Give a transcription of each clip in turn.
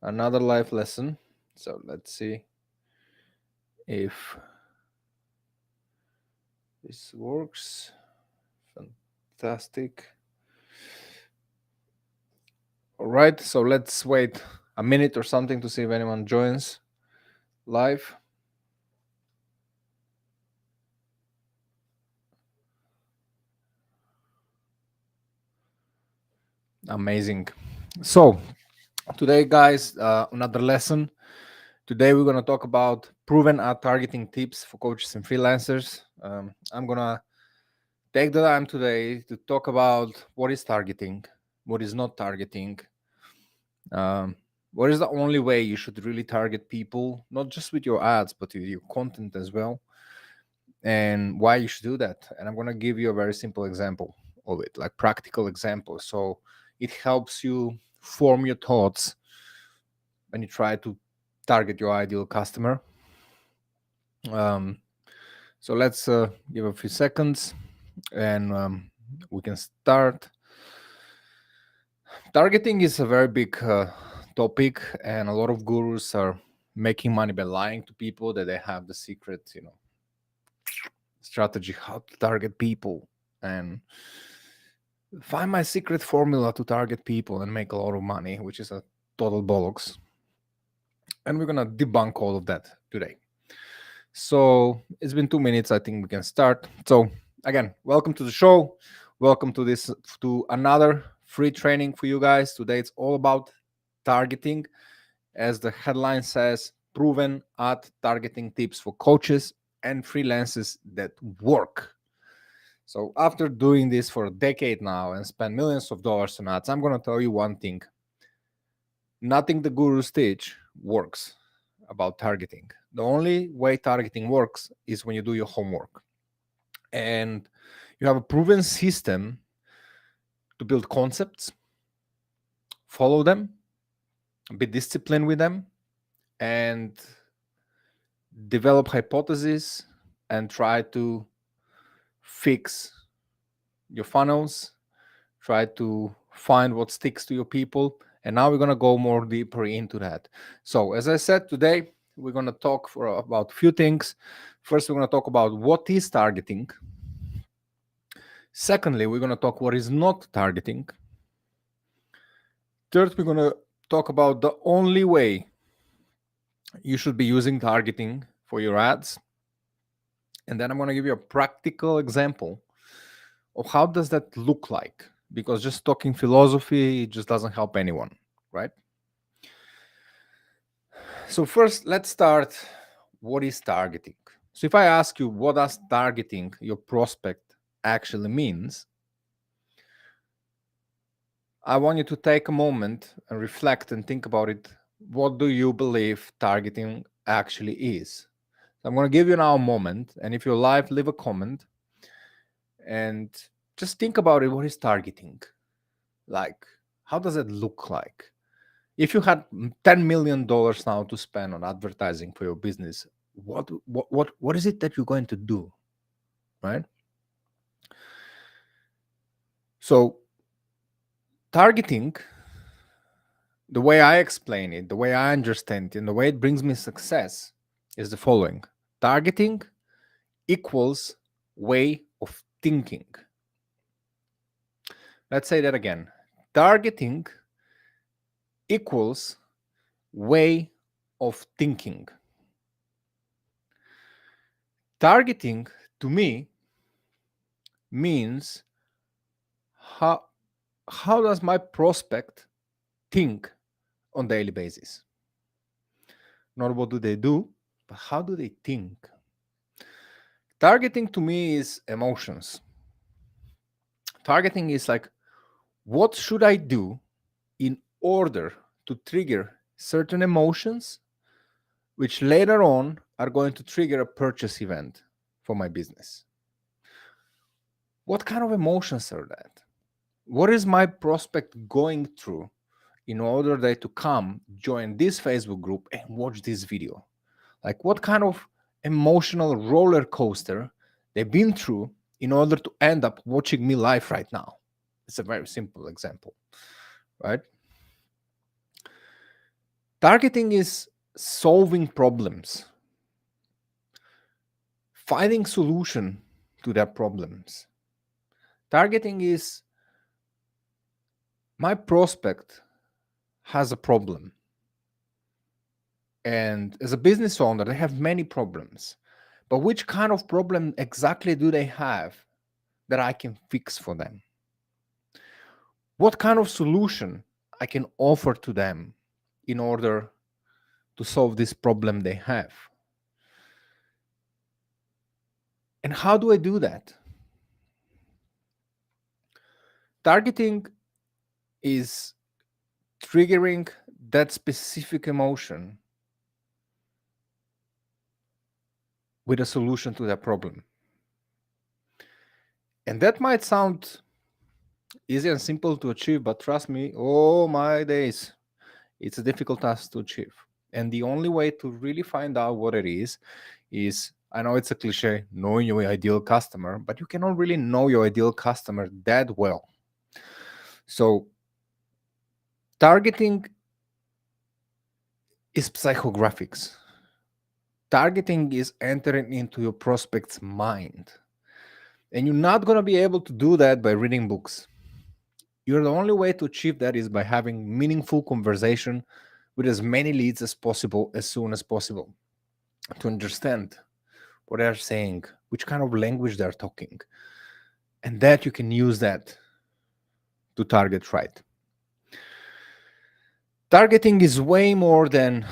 another life lesson. So let's see if this works. Fantastic. All right, so let's wait a minute or something to see if anyone joins live. Amazing. So today, guys, another lesson. Today we're gonna talk about proven ad targeting tips for coaches and freelancers. I'm gonna take the time today to talk about what is targeting, what is not targeting, um, what is the only way you should really target people, not just with your ads, but with your content as well, and why you should do that. And I'm going to give you a very simple example of it, like practical example. So it helps you form your thoughts when you try to target your ideal customer. So let's give a few seconds and we can start. Targeting is a very big topic, and a lot of gurus are making money by lying to people that they have the secret, strategy how to target people and find my secret formula to target people and make a lot of money, which is a total bollocks. And we're gonna debunk all of that today. So it's been 2 minutes. I think we can start. So again, welcome to the show. Welcome to another free training for you guys. Today it's all about targeting, as the headline says, proven ad targeting tips for coaches and freelancers that work. So after doing this for a decade now and spend millions of dollars on ads, I'm going to tell you one thing. Nothing the gurus teach works about targeting. The only way targeting works is when you do your homework and you have a proven system to build concepts, follow them, be disciplined with them, and develop hypotheses and try to fix your funnels, try to find what sticks to your people. And now we're going to go more deeper into that. So as I said, today we're going to talk about a few things. First, we're going to talk about what is targeting. Secondly, we're going to talk what is not targeting. Third, we're going to talk about the only way you should be using targeting for your ads. And then I'm going to give you a practical example of how does that look like, because just talking philosophy just doesn't help anyone, right? So first, let's start. What is targeting? So if I ask you what does targeting your prospect actually means, I want you to take a moment and reflect and think about it. What do you believe targeting actually is? I'm going to give you now a moment, and if you're live, leave a comment and just think about it. What is targeting? Like, how does it look like? If you had $10 million now to spend on advertising for your business, what is it that you're going to do, right? So targeting, the way I explain it, the way I understand it, and the way it brings me success is the following. Targeting equals way of thinking. Let's say that again. Targeting equals way of thinking. Targeting to me means how does my prospect think on daily basis? Not what do they do, but how do they think? Targeting to me is emotions. Targeting is like, what should I do in order to trigger certain emotions, which later on are going to trigger a purchase event for my business? What kind of emotions are that? What is my prospect going through in order they to come join this Facebook group and watch this video? Like, what kind of emotional roller coaster they've been through in order to end up watching me live right now? It's a very simple example, right? Targeting is solving problems, finding solution to their problems. Targeting is my prospect has a problem. And as a business owner, they have many problems. But which kind of problem exactly do they have that I can fix for them? What kind of solution I can offer to them in order to solve this problem they have? And how do I do that? Targeting is triggering that specific emotion with a solution to that problem. And that might sound easy and simple to achieve, but trust me, oh my days, it's a difficult task to achieve. And the only way to really find out what it is, I know it's a cliche, knowing your ideal customer, but you cannot really know your ideal customer that well. So targeting is psychographics. Targeting is entering into your prospect's mind. And you're not going to be able to do that by reading books. The only way to achieve that is by having meaningful conversation with as many leads as possible, as soon as possible, to understand what they're saying, which kind of language they're talking, and that you can use that to target right. Targeting is way more than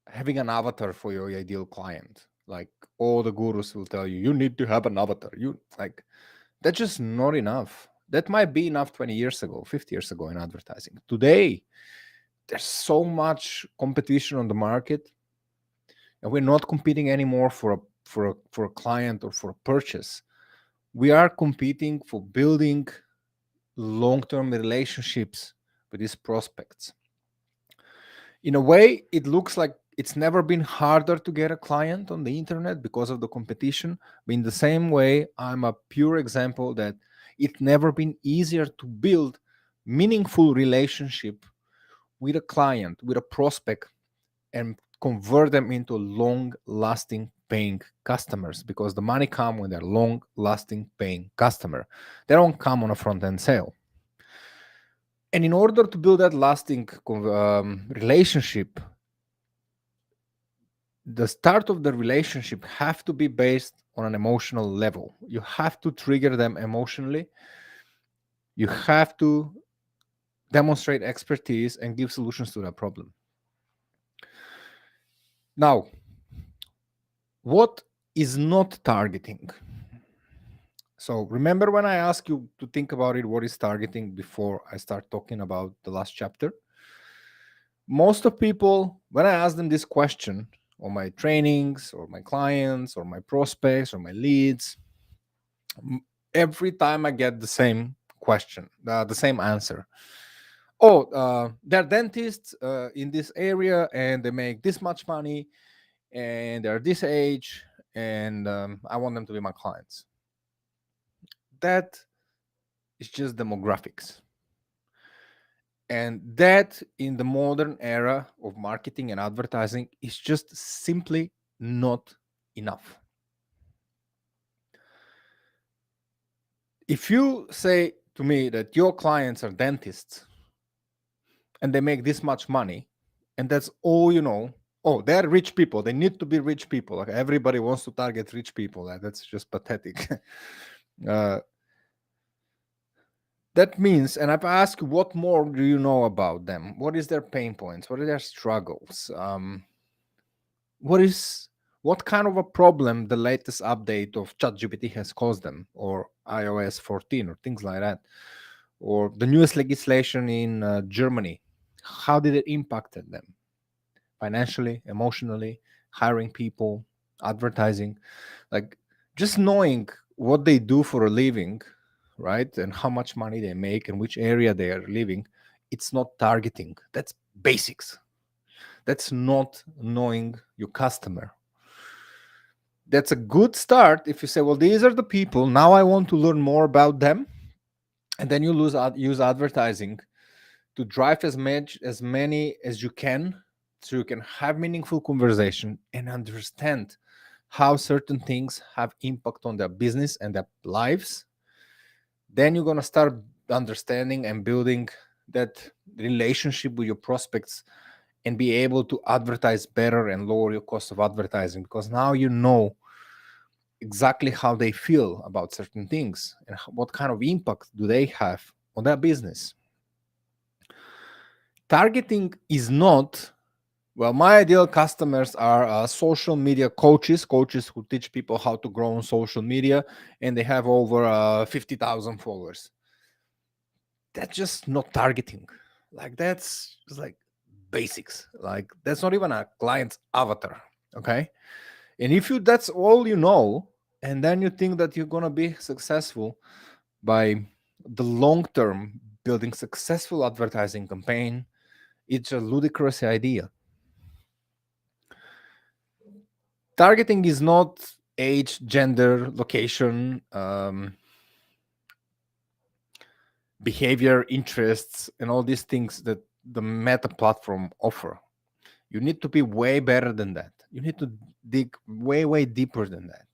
having an avatar for your ideal client. Like all the gurus will tell you, you need to have an avatar. That's just not enough. That might be enough 20 years ago, 50 years ago in advertising. Today, there's so much competition on the market, and we're not competing anymore for a client or for a purchase. We are competing for building long-term relationships with these prospects. In a way, it looks like it's never been harder to get a client on the internet because of the competition. But in the same way, I'm a pure example that it's never been easier to build meaningful relationship with a client, with a prospect, and convert them into long-lasting paying customers, because the money come when they're long-lasting paying customer. They don't come on a front-end sale. And in order to build that lasting relationship, the start of the relationship have to be based on an emotional level. You have to trigger them emotionally. You have to demonstrate expertise and give solutions to that problem. Now, what is not targeting? So remember when I asked you to think about it, what is targeting, before I start talking about the last chapter? Most of people, when I ask them this question, or my trainings, or my clients, or my prospects, or my leads, every time I get the same question, the same answer. Oh, they're dentists in this area, and they make this much money, and they're this age, and I want them to be my clients. That is just demographics. And that, in the modern era of marketing and advertising, is just simply not enough. If you say to me that your clients are dentists and they make this much money, and that's all you know, oh, they're rich people, they need to be rich people, like everybody wants to target rich people, that's just pathetic. That means, and I've asked, what more do you know about them? What is their pain points? What are their struggles? What kind of a problem the latest update of ChatGPT has caused them, or iOS 14, or things like that, or the newest legislation in Germany? How did it impact them financially, emotionally, hiring people, advertising? Like, just knowing what they do for a living, right, and how much money they make and which area they are living, it's not targeting. That's basics. That's not knowing your customer. That's a good start if you say, well, these are the people, now I want to learn more about them. And then you use advertising to drive as many as you can, so you can have meaningful conversation and understand how certain things have impact on their business and their lives. Then you're going to start understanding and building that relationship with your prospects and be able to advertise better and lower your cost of advertising, because now you know exactly how they feel about certain things and what kind of impact do they have on their business. Targeting is not, well, my ideal customers are social media coaches who teach people how to grow on social media, and they have over 50,000 followers. That's just not targeting. Like, that's just like basics. Like, that's not even a client's avatar. Okay. And if you that's all you know, and then you think that you're gonna be successful by the long term building successful advertising campaign, it's a ludicrous idea. Targeting is not age, gender, location, behavior, interests, and all these things that the Meta platform offer. You need to be way better than that. You need to dig way, way deeper than that.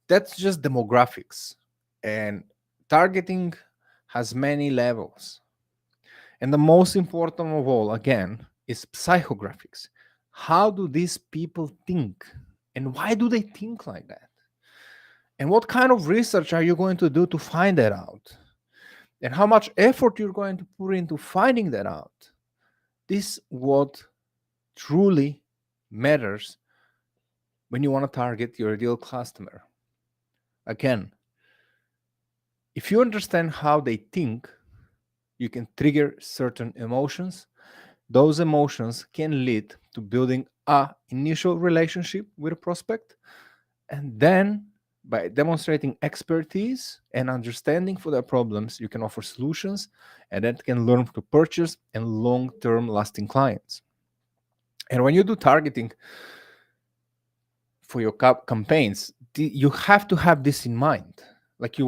That's just demographics. And targeting has many levels. And the most important of all, again, is psychographics. How do these people think? And why do they think like that? And what kind of research are you going to do to find that out? And how much effort you're going to put into finding that out? This what truly matters when you want to target your ideal customer. Again, if you understand how they think, you can trigger certain emotions. Those emotions can lead to building a initial relationship with a prospect, and then by demonstrating expertise and understanding for their problems, you can offer solutions, and that can learn to purchase and long-term lasting clients. And when you do targeting for your campaigns, you have to have this in mind. Like, we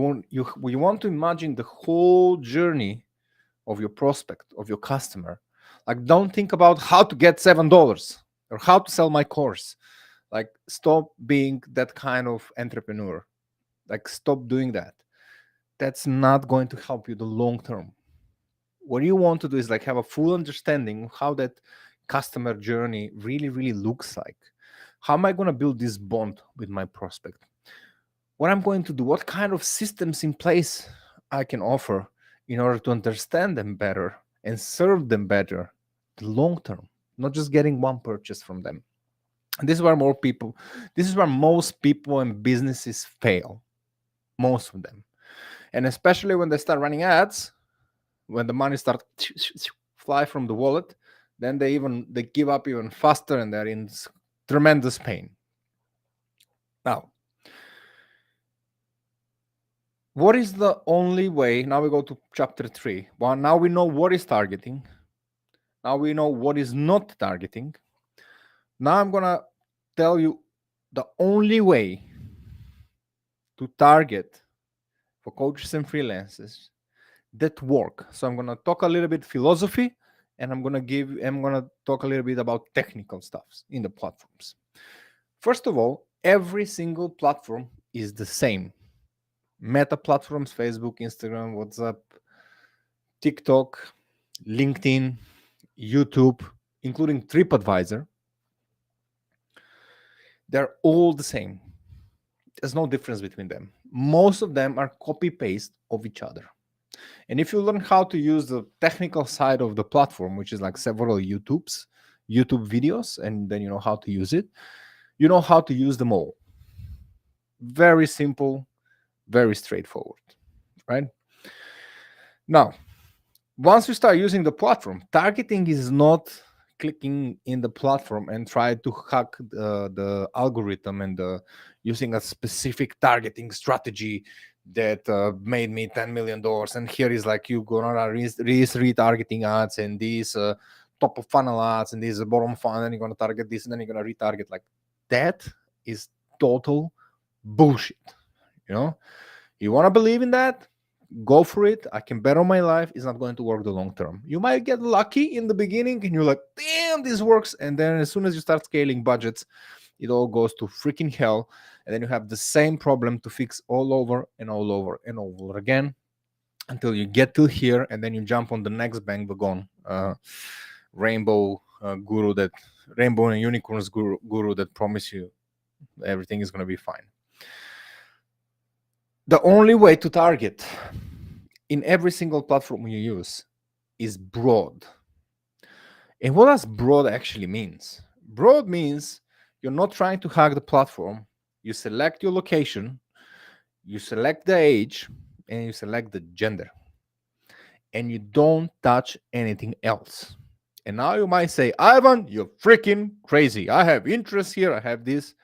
want to imagine the whole journey of your prospect, of your customer. Like, don't think about how to get $7 or how to sell my course. Like, stop being that kind of entrepreneur. Like, stop doing that. That's not going to help you the long term. What you want to do is like have a full understanding of how that customer journey really, really looks like. How am I going to build this bond with my prospect? What I'm going to do, what kind of systems in place I can offer in order to understand them better and serve them better the long term, not just getting one purchase from them. And this is where most people and businesses fail, most of them. And especially when they start running ads, when the money starts fly from the wallet, then they give up even faster, and they're in tremendous pain. Now, what is the only way? Now we go to chapter 3. Well, now we know what is targeting. Now we know what is not targeting. Now I'm gonna tell you the only way to target for coaches and freelancers that work. So I'm gonna talk a little bit philosophy, and I'm gonna talk a little bit about technical stuffs in the platforms. First of all, every single platform is the same. Meta platforms, Facebook, Instagram, WhatsApp, TikTok, LinkedIn, YouTube, including TripAdvisor, they're all the same. There's no difference between them. Most of them are copy paste of each other. And if you learn how to use the technical side of the platform, which is like several YouTube videos, and then you know how to use it, you know how to use them all. Very simple, very straightforward, right? Now, once you start using the platform, targeting is not clicking in the platform and try to hack the algorithm and using a specific targeting strategy that made me $10 million. And here is like you gonna these retargeting ads and these top of funnel ads and these bottom funnel, and you're gonna target this and then you're gonna retarget. Like, that is total bullshit. You know, you want to believe in that? go for it. I can bet on my life. It's not going to work the long term. You might get lucky in the beginning and you're like, damn, this works. And then as soon as you start scaling budgets, it all goes to freaking hell. And then you have the same problem to fix all over and all over and over again until you get to here. And then you jump on the next bandwagon, rainbow guru that rainbow and unicorns guru that promise you everything is going to be fine. The only way to target in every single platform you use is broad. And what does broad actually means? Broad means you're not trying to hack the platform. You select your location, you select the age, and you select the gender. And you don't touch anything else. And now you might say, Ivan, you're freaking crazy. I have interest here. I have this.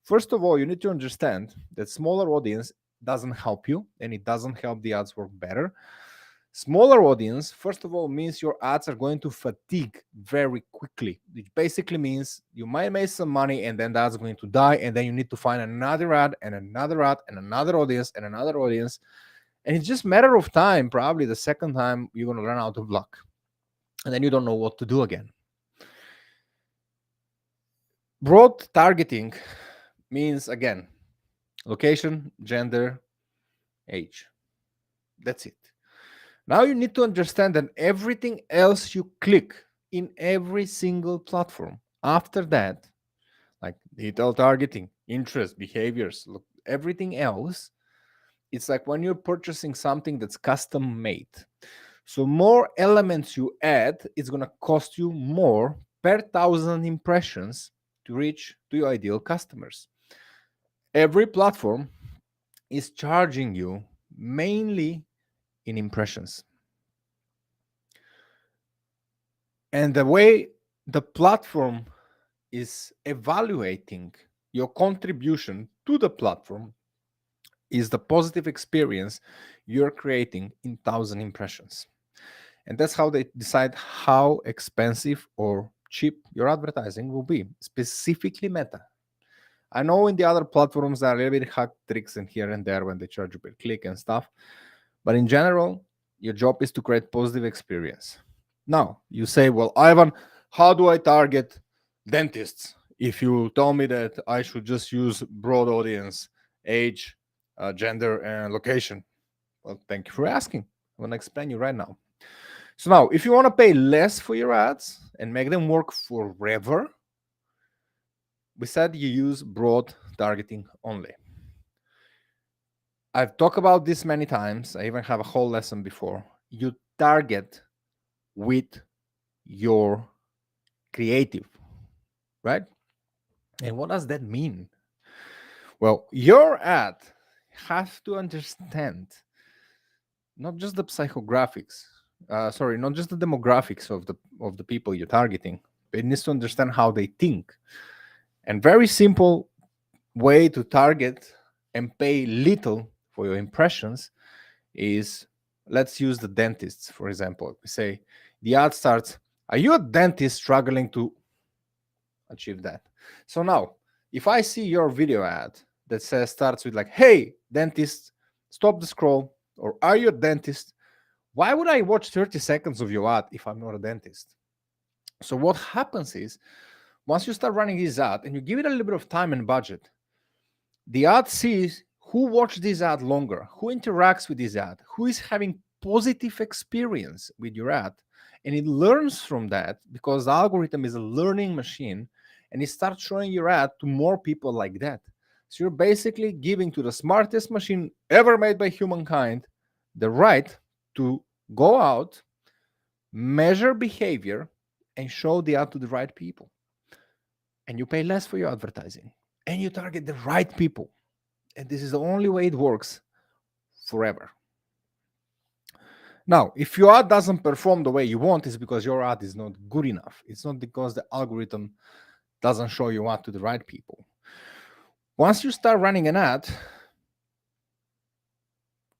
First of all, you need to understand that smaller audience doesn't help you and it doesn't help the ads work better. Smaller audience, first of all, means your ads are going to fatigue very quickly, which basically means you might make some money and then the ad's going to die, and then you need to find another ad and another ad and another audience and another audience. And it's just a matter of time, probably the second time you're going to run out of luck. And then you don't know what to do again. Broad targeting means, again, location, gender, age. That's it. Now you need to understand that everything else you click in every single platform after that, like detail targeting, interest, behaviors, look, everything else, it's like when you're purchasing something that's custom made. So more elements you add, it's going to cost you more per 1,000 impressions to reach to your ideal customers. Every platform is charging you mainly in impressions. And the way the platform is evaluating your contribution to the platform is the positive experience you're creating in 1,000 impressions. And that's how they decide how expensive or cheap your advertising will be, specifically Meta. I know in the other platforms there are a little bit hack tricks in here and there when they charge you per click and stuff. But in general, your job is to create positive experience. Now, you say, well, Ivan, how do I target dentists? If you tell me that I should just use broad audience, age, gender, and location. Well, thank you for asking. I'm going to explain you right now. So now, if you want to pay less for your ads and make them work forever, we said you use broad targeting only. I've talked about this many times. I even have a whole lesson before. You target with your creative, right? And what does that mean? Well, your ad has to understand not just the psychographics, not just the demographics of the people you're targeting, but it needs to understand how they think. And very simple way to target and pay little for your impressions is, let's use the dentists, for example. We say the ad starts, are you a dentist struggling to achieve that? So now, if I see your video ad that starts with like, hey, dentist, stop the scroll, or are you a dentist? Why would I watch 30 seconds of your ad if I'm not a dentist? So what happens is, once you start running this ad and you give it a little bit of time and budget, the ad sees who watched this ad longer, who interacts with this ad, who is having positive experience with your ad. And it learns from that because the algorithm is a learning machine, and it starts showing your ad to more people like that. So you're basically giving to the smartest machine ever made by humankind the right to go out, measure behavior, and show the ad to the right people. And you pay less for your advertising, and you target the right people. And this is the only way it works forever. Now, if your ad doesn't perform the way you want, it's because your ad is not good enough. It's not because the algorithm doesn't show your ad to the right people. Once you start running an ad,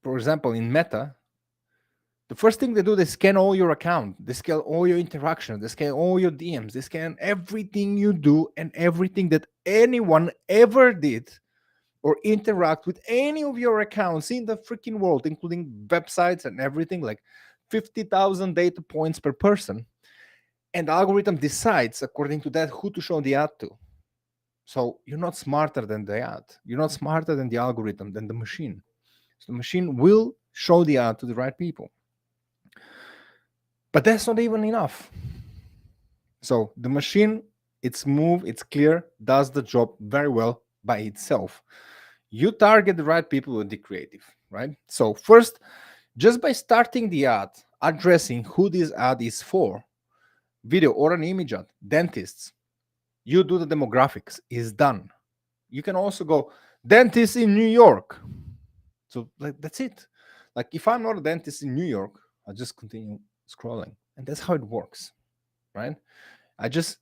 for example, in Meta, the first thing they do, they scan all your account, they scan all your interactions, they scan all your DMs, they scan everything you do and everything that anyone ever did or interact with any of your accounts in the freaking world, including websites and everything, like 50,000 data points per person. And the algorithm decides according to that who to show the ad to. So you're not smarter than the ad. You're not smarter than the algorithm, than the machine. So the machine will show the ad to the right people. But that's not even enough. So the machine, it's smooth, it's clear, does the job very well by itself. You target the right people with the creative, right? So first, just by starting the ad, addressing who this ad is for, video or an image ad, dentists, you do the demographics, is done. You can also go dentist in New York. So like that's it. Like if I'm not a dentist in New York, I just continue scrolling. And that's how it works, right? I just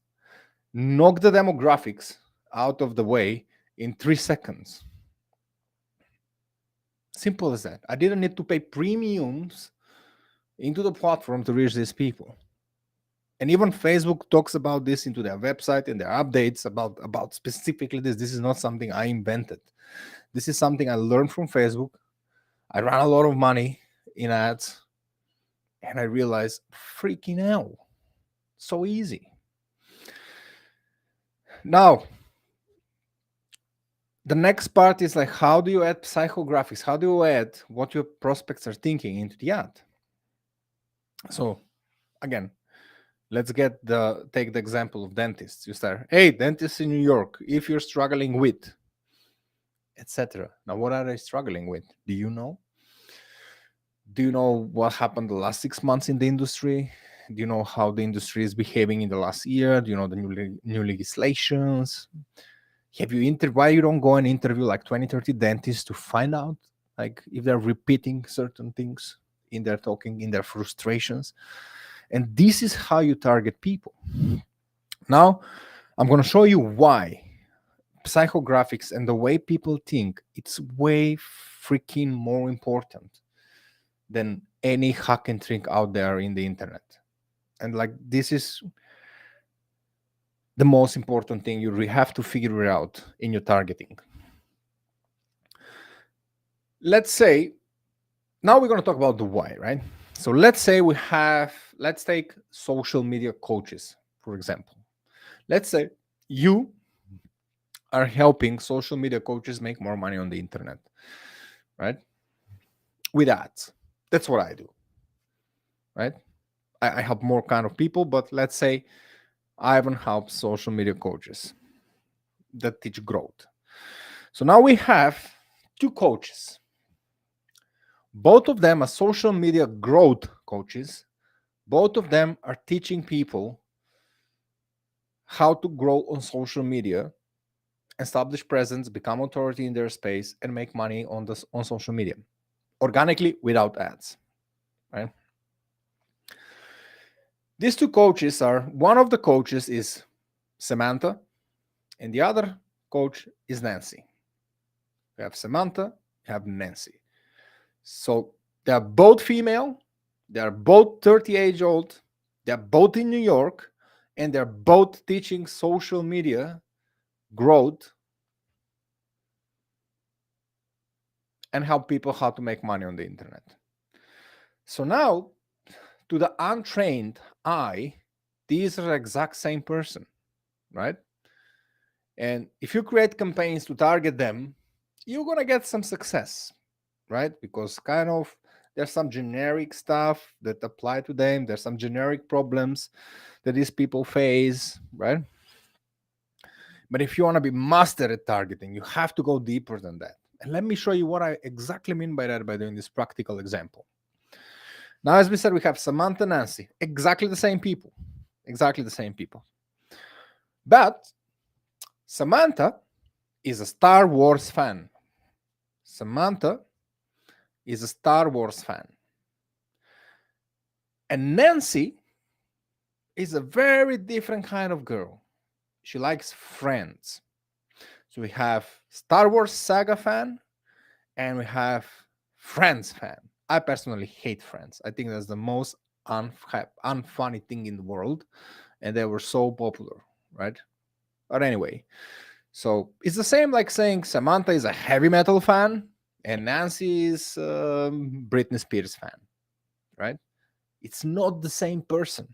knock the demographics out of the way in 3 seconds. Simple as that. I didn't need to pay premiums into the platform to reach these people. And even Facebook talks about this into their website and their updates about specifically this. This is not something I invented. This is something I learned from Facebook. I ran a lot of money in ads and I realized, freaking hell, so easy. Now, the next part is like, how do you add psychographics? How do you add what your prospects are thinking into the ad? So again, let's take the example of dentists. You start, hey, dentists in New York, if you're struggling with, etc. Now, what are they struggling with? Do you know? Do you know what happened the last 6 months in the industry? Do you know how the industry is behaving in the last year? Do you know the new legislations? Have you why you don't go and interview like 20, 30 dentists to find out like if they're repeating certain things in their talking, in their frustrations? And this is how you target people. Now, I'm going to show you why psychographics and the way people think, it's way freaking more important than any hack and trick out there in the internet. And like, this is the most important thing you really have to figure it out in your targeting. Let's say, now we're going to talk about the why, right? So let's say let's take social media coaches, for example. Let's say you are helping social media coaches make more money on the internet, right? With ads. That's what I do, right? I help more kind of people, but let's say Ivan helps social media coaches that teach growth. So now we have 2 coaches. Both of them are social media growth coaches. Both of them are teaching people how to grow on social media, establish presence, become authority in their space, and make money on social media organically without ads, right? These 2 coaches are, one of the coaches is Samantha, and the other coach is Nancy. We have Samantha, we have Nancy. So they're both female, they're both 30 years old, they're both in New York, and they're both teaching social media growth and help people how to make money on the internet. So now, to the untrained eye, these are the exact same person, right? And if you create campaigns to target them, you're going to get some success, right? Because kind of there's some generic stuff that apply to them. There's some generic problems that these people face, right? But if you want to be master at targeting, you have to go deeper than that. And let me show you what I exactly mean by that by doing this practical example. Now, as we said, we have Samantha and Nancy, exactly the same people, exactly the same people. But Samantha is a Star Wars fan. Samantha is a Star Wars fan. And Nancy is a very different kind of girl. She likes Friends. So we have Star Wars saga fan and we have Friends fan. I personally hate Friends. I think that's the most unfunny thing in the world. And they were so popular, right? But anyway, So it's the same like saying Samantha is a heavy metal fan and Nancy is Britney Spears fan, right? It's not the same person.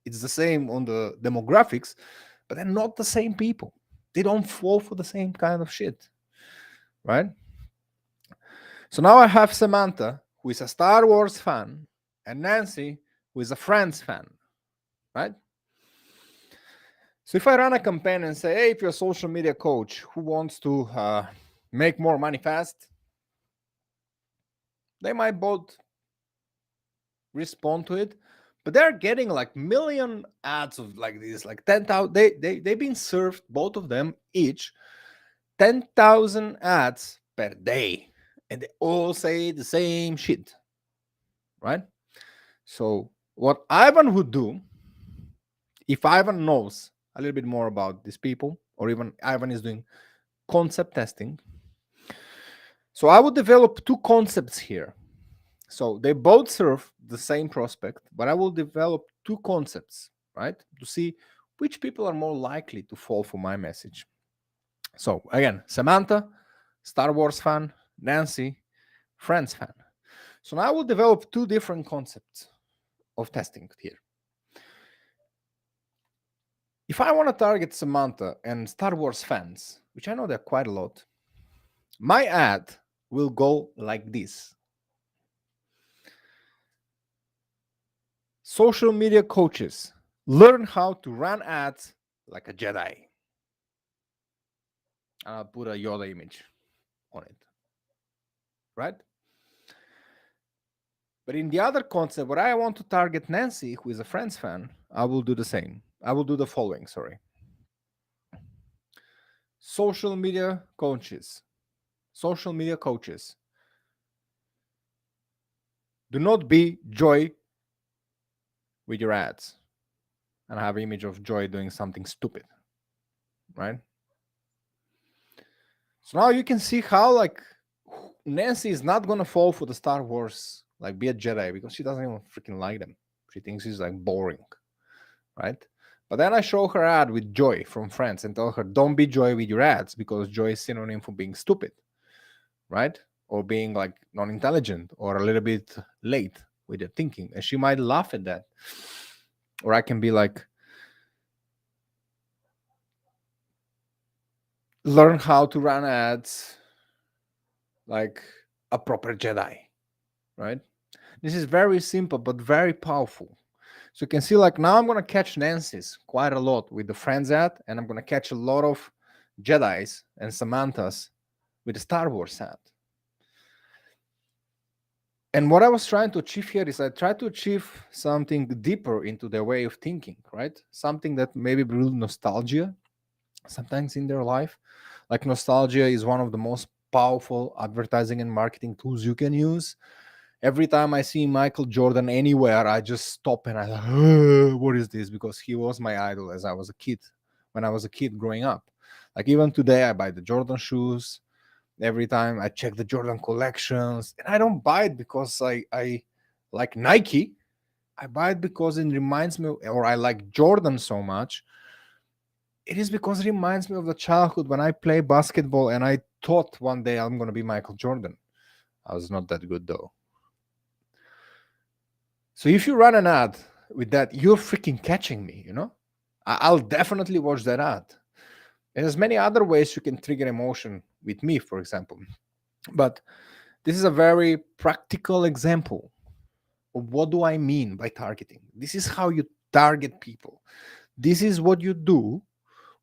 It's the same on the demographics, but they're not the same people. They don't fall for the same kind of shit, right? So now I have Samantha, who is a Star Wars fan, and Nancy, who is a Friends fan, right? So if I run a campaign and say, hey, if you're a social media coach who wants to make more money fast, they might both respond to it, but they're getting like million ads of like this, like 10,000. They've been served, both of them each, 10,000 ads per day, and they all say the same shit, right? So what Ivan would do, if Ivan knows a little bit more about these people, or even Ivan is doing concept testing, so I would develop two concepts here. So they both serve the same prospect, but I will develop two concepts, right? To see which people are more likely to fall for my message. So again, Samantha, Star Wars fan, Nancy, Friends fan. So now I will develop two different concepts of testing here. If I want to target Samantha and Star Wars fans, which I know there are quite a lot, my ad will go like this. Social media coaches, learn how to run ads like a Jedi. And I'll put a Yoda image on it, right? But in the other concept, where I want to target Nancy, who is a Friends fan, I will do the same. I will do the following, sorry. Social media coaches. Social media coaches. Do not be Joy with your ads. And I have an image of Joy doing something stupid, right? So now you can see how like Nancy is not gonna fall for the Star Wars, like be a Jedi, because she doesn't even freaking like them. She thinks he's like boring, right? But then I show her ad with Joy from Friends and tell her, don't be Joy with your ads, because Joy is synonym for being stupid, right? Or being like non-intelligent or a little bit late with your thinking. And she might laugh at that. Or I can be like, learn how to run ads like a proper Jedi, right? This is very simple but very powerful. So you can see like now I'm going to catch Nancy's quite a lot with the Friends ad, and I'm going to catch a lot of Jedi's and Samantha's with the Star Wars ad. And what I was trying to achieve here is I tried to achieve something deeper into their way of thinking, right? Something that maybe brings nostalgia sometimes in their life. Like nostalgia is one of the most powerful advertising and marketing tools you can use. Every time I see Michael Jordan anywhere, I just stop and I like, what is this? Because he was my idol as I was a kid, when I was a kid growing up. Like even today, I buy the Jordan shoes. Every time I check the Jordan collections, and I don't buy it because I like Nike. I buy it because it reminds me, or I like Jordan so much. It is because it reminds me of the childhood when I play basketball and I thought one day I'm going to be Michael Jordan. I was not that good though. So if you run an ad with that, you're freaking catching me, you know? I'll definitely watch that ad. And there's many other ways you can trigger emotion with me, for example. But this is a very practical example of what do I mean by targeting. This is how you target people. This is what you do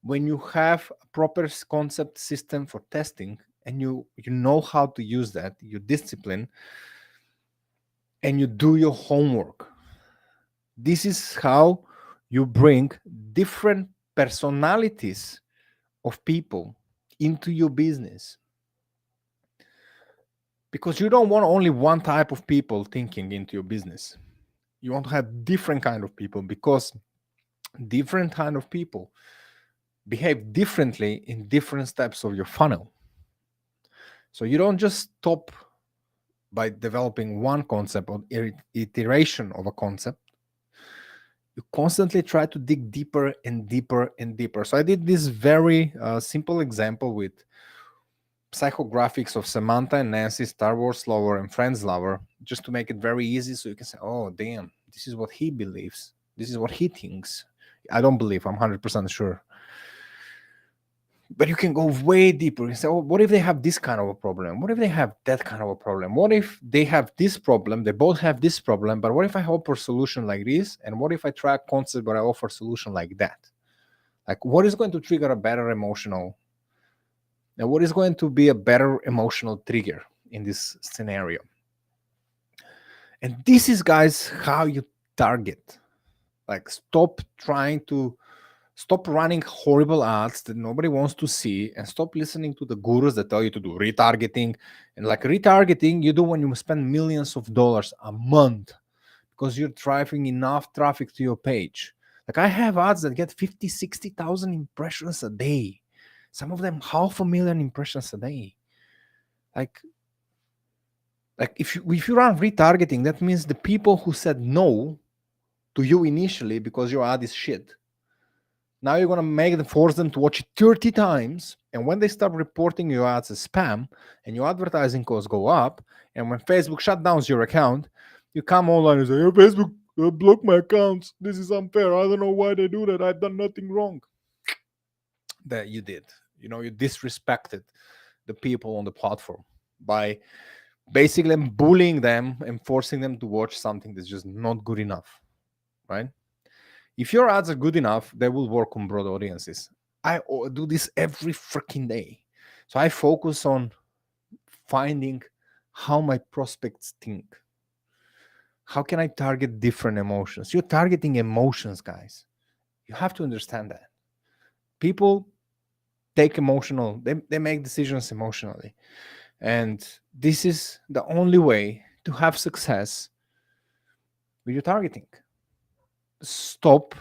when you have a proper concept system for testing and you know how to use that, you discipline, and you do your homework. This is how you bring different personalities of people into your business, because you don't want only one type of people thinking into your business. You want to have different kind of people, because different kind of people behave differently in different steps of your funnel. So you don't just stop by developing one concept or iteration of a concept. you constantly try to dig deeper and deeper and deeper. So I did this very simple example with psychographics of Samantha and Nancy, Star Wars lover and Friends lover, just to make it very easy so you can say, oh, damn, this is what he believes. This is what he thinks. I don't believe, I'm 100% sure. But you can go way deeper and say, oh, what if they have this kind of a problem? What if they have that kind of a problem? What if they have this problem? They both have this problem, but what if I offer a solution like this? And what if I try a concept but I offer a solution like that? Like, what is going to trigger a better emotional? Now, what is going to be a better emotional trigger in this scenario? And this is, guys, how you target. Like, stop running horrible ads that nobody wants to see, and stop listening to the gurus that tell you to do retargeting. And like retargeting, you do when you spend millions of dollars a month because you're driving enough traffic to your page. Like, I have ads that get 50, 60,000 impressions a day. Some of them 500,000 impressions a day. Like if you run retargeting, that means the people who said no to you initially because your ad is shit, now you're going to force them to watch it 30 times. And when they start reporting your ads as spam and your advertising costs go up, and when Facebook shut down your account, you come online and say, oh, Facebook blocked my accounts. This is unfair. I don't know why they do that. I've done nothing wrong. That you did. You disrespected the people on the platform by basically bullying them and forcing them to watch something that's just not good enough, right? If your ads are good enough, they will work on broad audiences. I do this every freaking day. So I focus on finding how my prospects think. How can I target different emotions? You're targeting emotions, guys. You have to understand that. People they make decisions emotionally. And this is the only way to have success with your targeting. Stop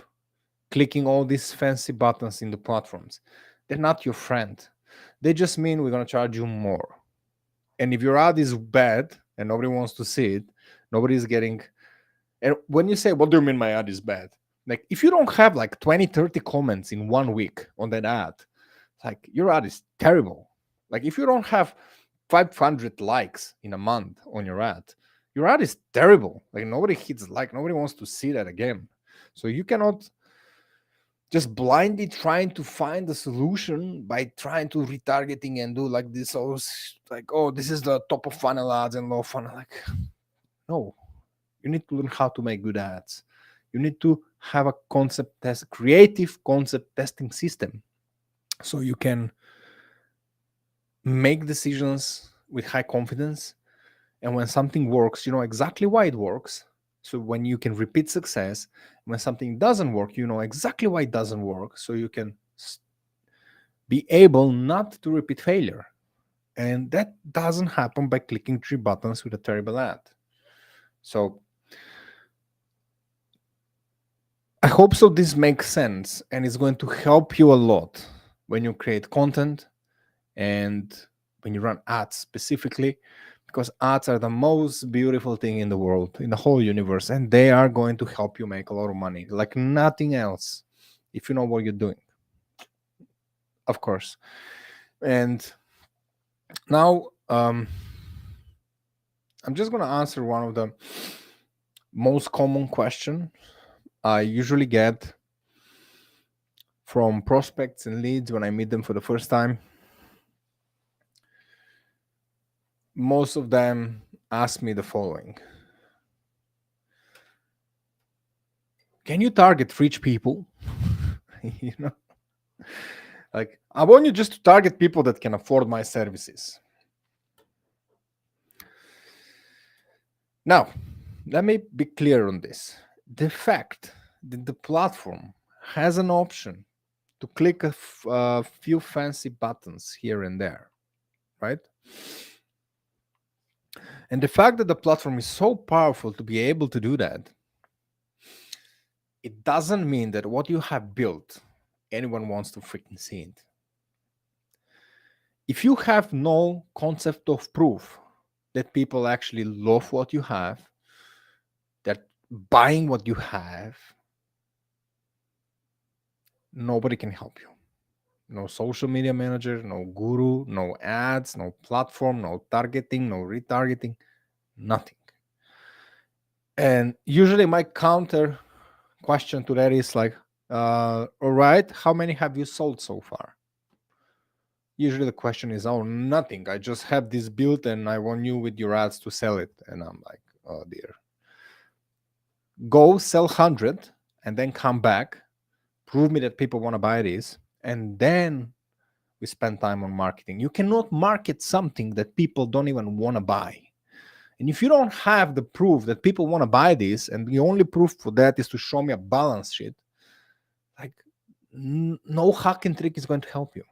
clicking all these fancy buttons in the platforms. They're not your friend. They just mean we're going to charge you more. And if your ad is bad and nobody wants to see it, nobody's getting. And when you say, what do you mean my ad is bad? Like, if you don't have like 20, 30 comments in 1 week on that ad, like, your ad is terrible. Like, if you don't have 500 likes in a month on your ad is terrible. Like, nobody hits like, nobody wants to see that again. So you cannot just blindly trying to find the solution by trying to retargeting and do like this. Like, oh, this is the top of funnel ads and low funnel. Like, no, you need to learn how to make good ads. You need to have a creative concept testing system, so you can make decisions with high confidence. And when something works, you know exactly why it works. So when you can repeat success, when something doesn't work, you know exactly why it doesn't work. So you can be able not to repeat failure. And that doesn't happen by clicking 3 buttons with a terrible ad. So I hope so this makes sense, and it's going to help you a lot when you create content and when you run ads specifically, because ads are the most beautiful thing in the world, in the whole universe, and they are going to help you make a lot of money like nothing else if you know what you're doing, of course. And now I'm just going to answer one of the most common questions I usually get from prospects and leads when I meet them for the first time. Most of them ask me the following: can you target rich people? You know, like, I want you just to target people that can afford my services. Now, let me be clear on this. The fact that the platform has an option to click a few fancy buttons here and there, right? And the fact that the platform is so powerful to be able to do that, it doesn't mean that what you have built, anyone wants to freaking see it. If you have no concept of proof that people actually love what you have, that buying what you have, nobody can help you. No social media manager, no guru, no ads, no platform, no targeting, no retargeting, nothing. And usually my counter question to that is like, all right, how many have you sold so far? Usually the question is, oh, nothing. I just have this built and I want you with your ads to sell it. And I'm like, oh dear. Go sell 100 and then come back, prove me that people want to buy this, and then we spend time on marketing. You cannot market something that people don't even want to buy. And if you don't have the proof that people want to buy this, and the only proof for that is to show me a balance sheet, like no hack and trick is going to help you.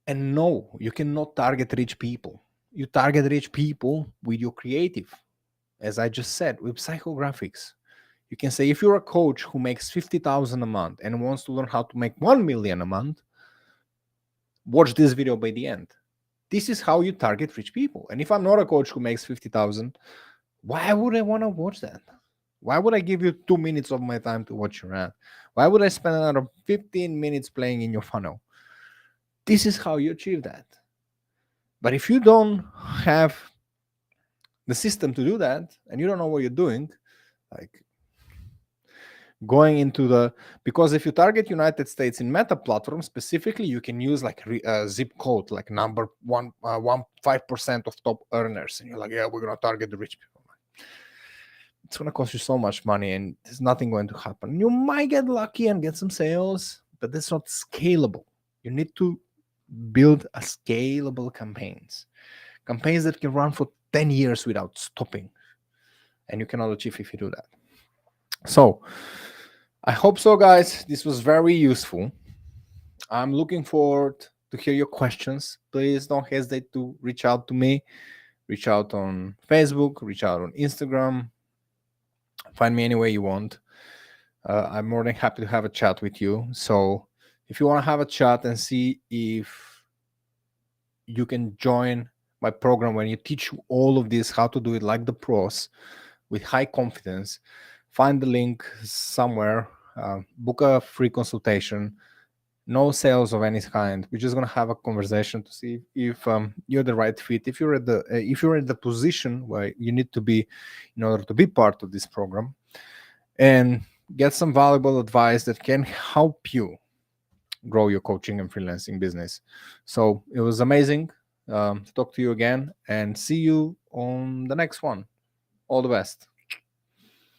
And no, you cannot target rich people. You target rich people with your creative, as I just said, with psychographics. You can say, if you're a coach who makes 50,000 a month and wants to learn how to make 1 million a month, watch this video by the end. This is how you target rich people. And if I'm not a coach who makes 50,000, why would I want to watch that? Why would I give you 2 minutes of my time to watch your ad? Why would I spend another 15 minutes playing in your funnel? This is how you achieve that. But if you don't have the system to do that and you don't know what you're doing, like going into the, because if you target United States in Meta platform specifically, you can use like a zip code, like number 5% of top earners, and you're like, yeah, we're gonna target the rich people. It's gonna cost you so much money, and there's nothing going to happen. You might get lucky and get some sales, but that's not scalable. You need to build a scalable campaigns that can run for 10 years without stopping, and you cannot achieve if you do that. So I hope so, guys. This was very useful. I'm looking forward to hear your questions. Please don't hesitate to reach out to me. Reach out on Facebook, reach out on Instagram. Find me any way you want. I'm more than happy to have a chat with you. So if you want to have a chat and see if you can join my program when you teach you all of this, how to do it like the pros with high confidence, find the link somewhere, book a free consultation. No sales of any kind. We're just gonna have a conversation to see if you're the right fit. If you're at the position where you need to be in order to be part of this program, and get some valuable advice that can help you grow your coaching and freelancing business. So it was amazing to talk to you again, and see you on the next one. All the best.